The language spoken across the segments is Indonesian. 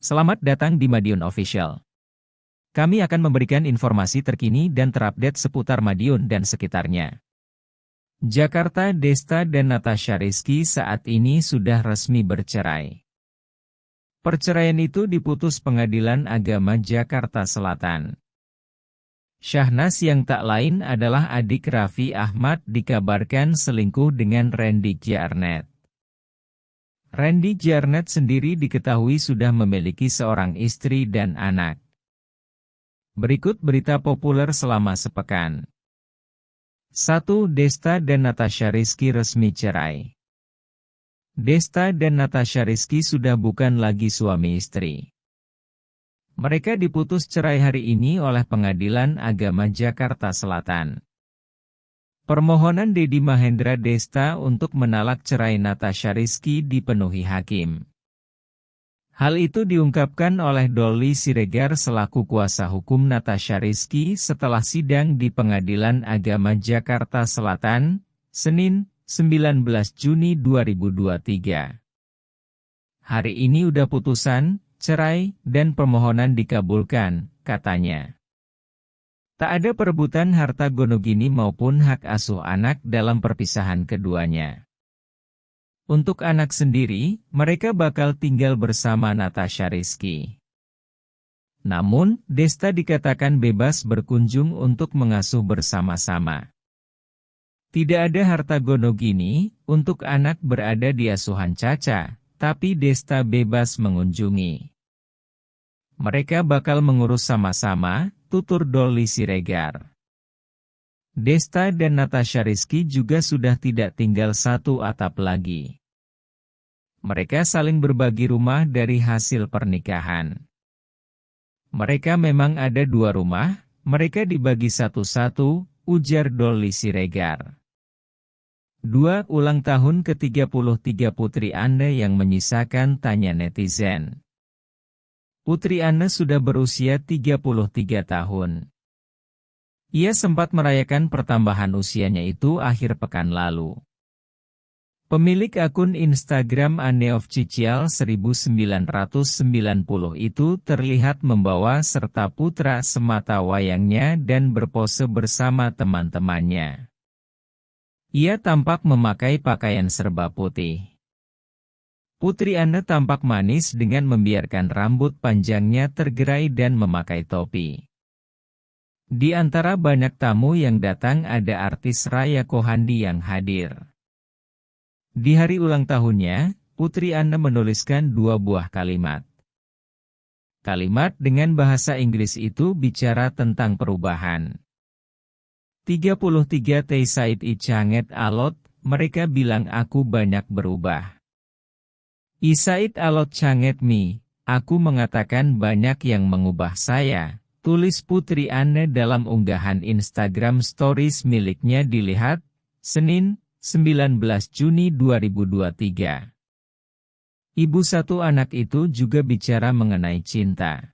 Selamat datang di Madiun Official. Kami akan memberikan informasi terkini dan terupdate seputar Madiun dan sekitarnya. Jakarta Desta dan Natasha Rizky saat ini sudah resmi bercerai. Perceraian itu diputus Pengadilan Agama Jakarta Selatan. Syahnas yang tak lain adalah adik Raffi Ahmad dikabarkan selingkuh dengan Randy Jarnet. Randy Jarnet sendiri diketahui sudah memiliki seorang istri dan anak. Berikut berita populer selama sepekan. 1. Desta dan Natasha Rizky resmi cerai. Desta dan Natasha Rizky sudah bukan lagi suami istri. Mereka diputus cerai hari ini oleh Pengadilan Agama Jakarta Selatan. Permohonan Deddy Mahendra Desta untuk menolak cerai Natasha Rizky dipenuhi hakim. Hal itu diungkapkan oleh Dolly Siregar selaku kuasa hukum Natasha Rizky setelah sidang di Pengadilan Agama Jakarta Selatan, Senin, 19 Juni 2023. Hari ini udah putusan, cerai, dan permohonan dikabulkan, katanya. Tak ada perebutan harta gonogini maupun hak asuh anak dalam perpisahan keduanya. Untuk anak sendiri, mereka bakal tinggal bersama Natasha Rizky. Namun, Desta dikatakan bebas berkunjung untuk mengasuh bersama-sama. Tidak ada harta gonogini, untuk anak berada di asuhan Caca, tapi Desta bebas mengunjungi. Mereka bakal mengurus sama-sama, tutur Dolly Siregar. Desta dan Natasha Rizky juga sudah tidak tinggal satu atap lagi. Mereka saling berbagi rumah dari hasil pernikahan. Mereka memang ada dua rumah, mereka dibagi satu-satu, ujar Dolly Siregar. 2. Ulang tahun ke-33 putri Anda yang menyisakan tanya netizen. Putri Anne sudah berusia 33 tahun. Ia sempat merayakan pertambahan usianya itu akhir pekan lalu. Pemilik akun Instagram Anneofficial 1990 itu terlihat membawa serta putra semata wayangnya dan berpose bersama teman-temannya. Ia tampak memakai pakaian serba putih. Putri Anne tampak manis dengan membiarkan rambut panjangnya tergerai dan memakai topi. Di antara banyak tamu yang datang ada artis Raya Kohandi yang hadir. Di hari ulang tahunnya, Putri Anne menuliskan dua buah kalimat. Kalimat dengan bahasa Inggris itu bicara tentang perubahan. 33 Tei Said I Canget Alot, mereka bilang aku banyak berubah. I Said Alot Canget Mi, aku mengatakan banyak yang mengubah saya, tulis Putri Anne dalam unggahan Instagram Stories miliknya dilihat, Senin, 19 Juni 2023. Ibu satu anak itu juga bicara mengenai cinta.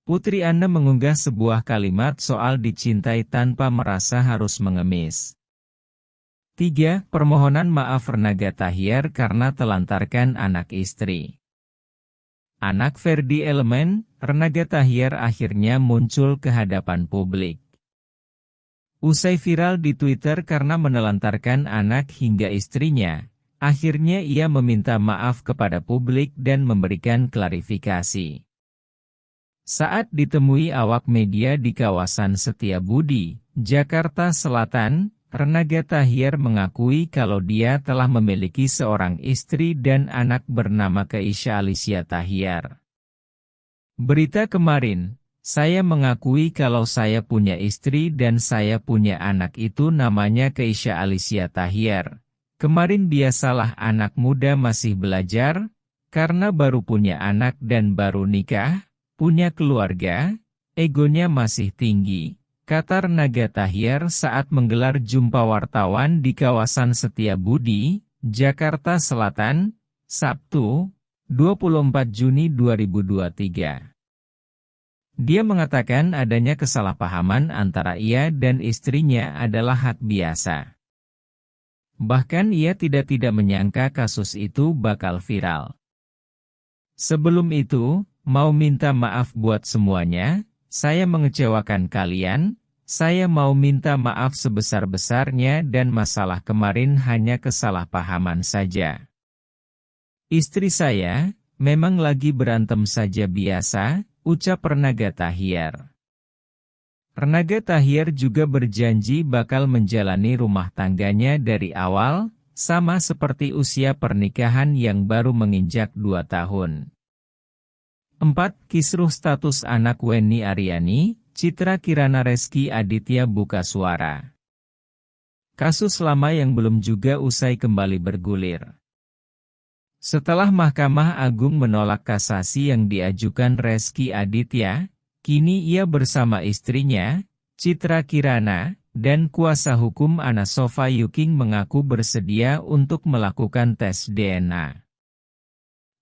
Putri Anne mengunggah sebuah kalimat soal dicintai tanpa merasa harus mengemis. 3. Permohonan maaf Renaga Tahir karena telantarkan anak istri. Anak Ferdi Elemen, Renaga Tahir akhirnya muncul ke hadapan publik. Usai viral di Twitter karena menelantarkan anak hingga istrinya, akhirnya ia meminta maaf kepada publik dan memberikan klarifikasi. Saat ditemui awak media di kawasan Setiabudi, Jakarta Selatan, Renaga Tahir mengakui kalau dia telah memiliki seorang istri dan anak bernama Keisha Alicia Tahir. Berita kemarin, saya mengakui kalau saya punya istri dan saya punya anak itu namanya Keisha Alicia Tahir. Kemarin biasalah anak muda masih belajar, karena baru punya anak dan baru nikah, punya keluarga, egonya masih tinggi, kata Renaga Tahir saat menggelar jumpa wartawan di kawasan Setiabudi, Jakarta Selatan, Sabtu, 24 Juni 2023. Dia mengatakan adanya kesalahpahaman antara ia dan istrinya adalah hak biasa. Bahkan ia tidak menyangka kasus itu bakal viral. Sebelum itu, mau minta maaf buat semuanya, saya mengecewakan kalian, saya mau minta maaf sebesar-besarnya dan masalah kemarin hanya kesalahpahaman saja. Istri saya, memang lagi berantem saja biasa, ucap Renaga Tahir. Renaga Tahir juga berjanji bakal menjalani rumah tangganya dari awal, sama seperti usia pernikahan yang baru menginjak 2 tahun. 4. Kisruh status anak Weni Aryani, Citra Kirana Reski Aditya buka suara. Kasus lama yang belum juga usai kembali bergulir. Setelah Mahkamah Agung menolak kasasi yang diajukan Reski Aditya, kini ia bersama istrinya, Citra Kirana, dan kuasa hukum Anna Sofa Yuking mengaku bersedia untuk melakukan tes DNA.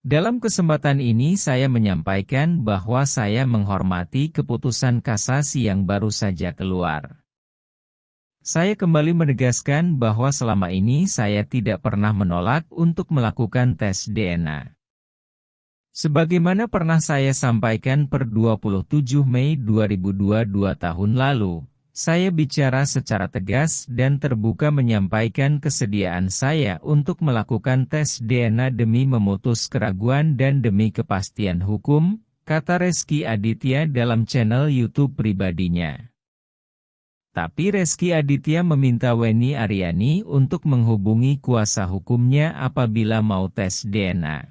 Dalam kesempatan ini saya menyampaikan bahwa saya menghormati keputusan kasasi yang baru saja keluar. Saya kembali menegaskan bahwa selama ini saya tidak pernah menolak untuk melakukan tes DNA. Sebagaimana pernah saya sampaikan per 27 Mei 2022 tahun lalu, saya bicara secara tegas dan terbuka menyampaikan kesediaan saya untuk melakukan tes DNA demi memutus keraguan dan demi kepastian hukum, kata Reski Aditya dalam channel YouTube pribadinya. Tapi Reski Aditya meminta Weni Aryani untuk menghubungi kuasa hukumnya apabila mau tes DNA.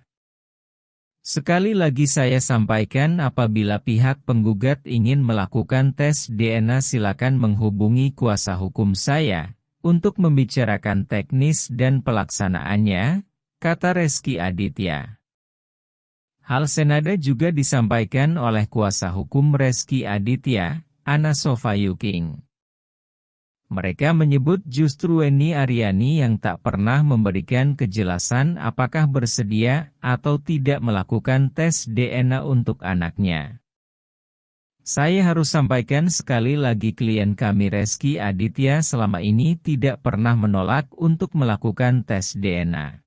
Sekali lagi saya sampaikan apabila pihak penggugat ingin melakukan tes DNA silakan menghubungi kuasa hukum saya, untuk membicarakan teknis dan pelaksanaannya, kata Reski Aditya. Hal senada juga disampaikan oleh kuasa hukum Reski Aditya, Anna Sofa Yuking. Mereka menyebut justru Weni Aryani yang tak pernah memberikan kejelasan apakah bersedia atau tidak melakukan tes DNA untuk anaknya. Saya harus sampaikan sekali lagi klien kami Reski Aditya selama ini tidak pernah menolak untuk melakukan tes DNA.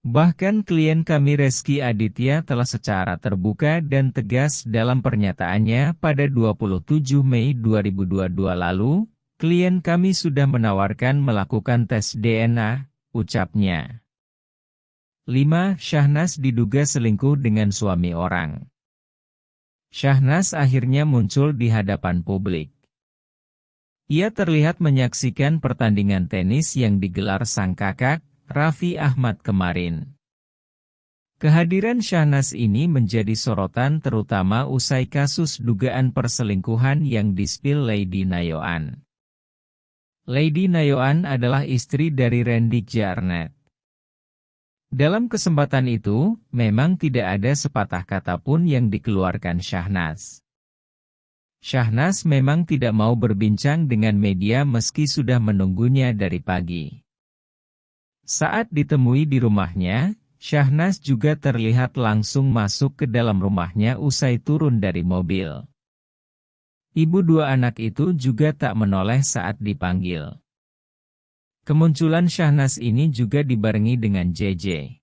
Bahkan klien kami Reski Aditya telah secara terbuka dan tegas dalam pernyataannya pada 27 Mei 2022 lalu, klien kami sudah menawarkan melakukan tes DNA, ucapnya. 5. Syahnas diduga selingkuh dengan suami orang. Syahnas akhirnya muncul di hadapan publik. Ia terlihat menyaksikan pertandingan tenis yang digelar sang kakak, Raffi Ahmad kemarin. Kehadiran Syahnas ini menjadi sorotan terutama usai kasus dugaan perselingkuhan yang dispil Lady Nayoan. Lady Nayoan adalah istri dari Randy Jarnet. Dalam kesempatan itu, memang tidak ada sepatah kata pun yang dikeluarkan Syahnas. Syahnas memang tidak mau berbincang dengan media meski sudah menunggunya dari pagi. Saat ditemui di rumahnya, Syahnas juga terlihat langsung masuk ke dalam rumahnya usai turun dari mobil. Ibu dua anak itu juga tak menoleh saat dipanggil. Kemunculan Syahnas ini juga dibarengi dengan JJ.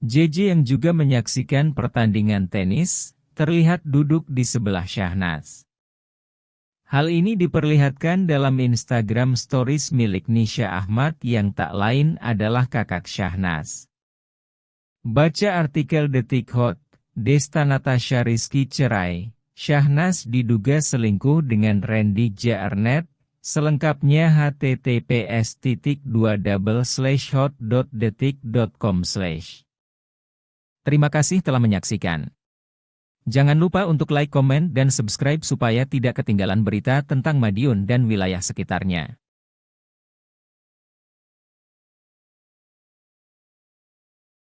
JJ yang juga menyaksikan pertandingan tenis, terlihat duduk di sebelah Syahnas. Hal ini diperlihatkan dalam Instagram Stories milik Nisha Ahmad yang tak lain adalah kakak Syahnas. Baca artikel Detik Hot, Desta Natasha Rizky cerai. Syahnas diduga selingkuh dengan Randy Jarnet, selengkapnya https://hot.detik.com/. Terima kasih telah menyaksikan. Jangan lupa untuk like, komen, dan subscribe supaya tidak ketinggalan berita tentang Madiun dan wilayah sekitarnya.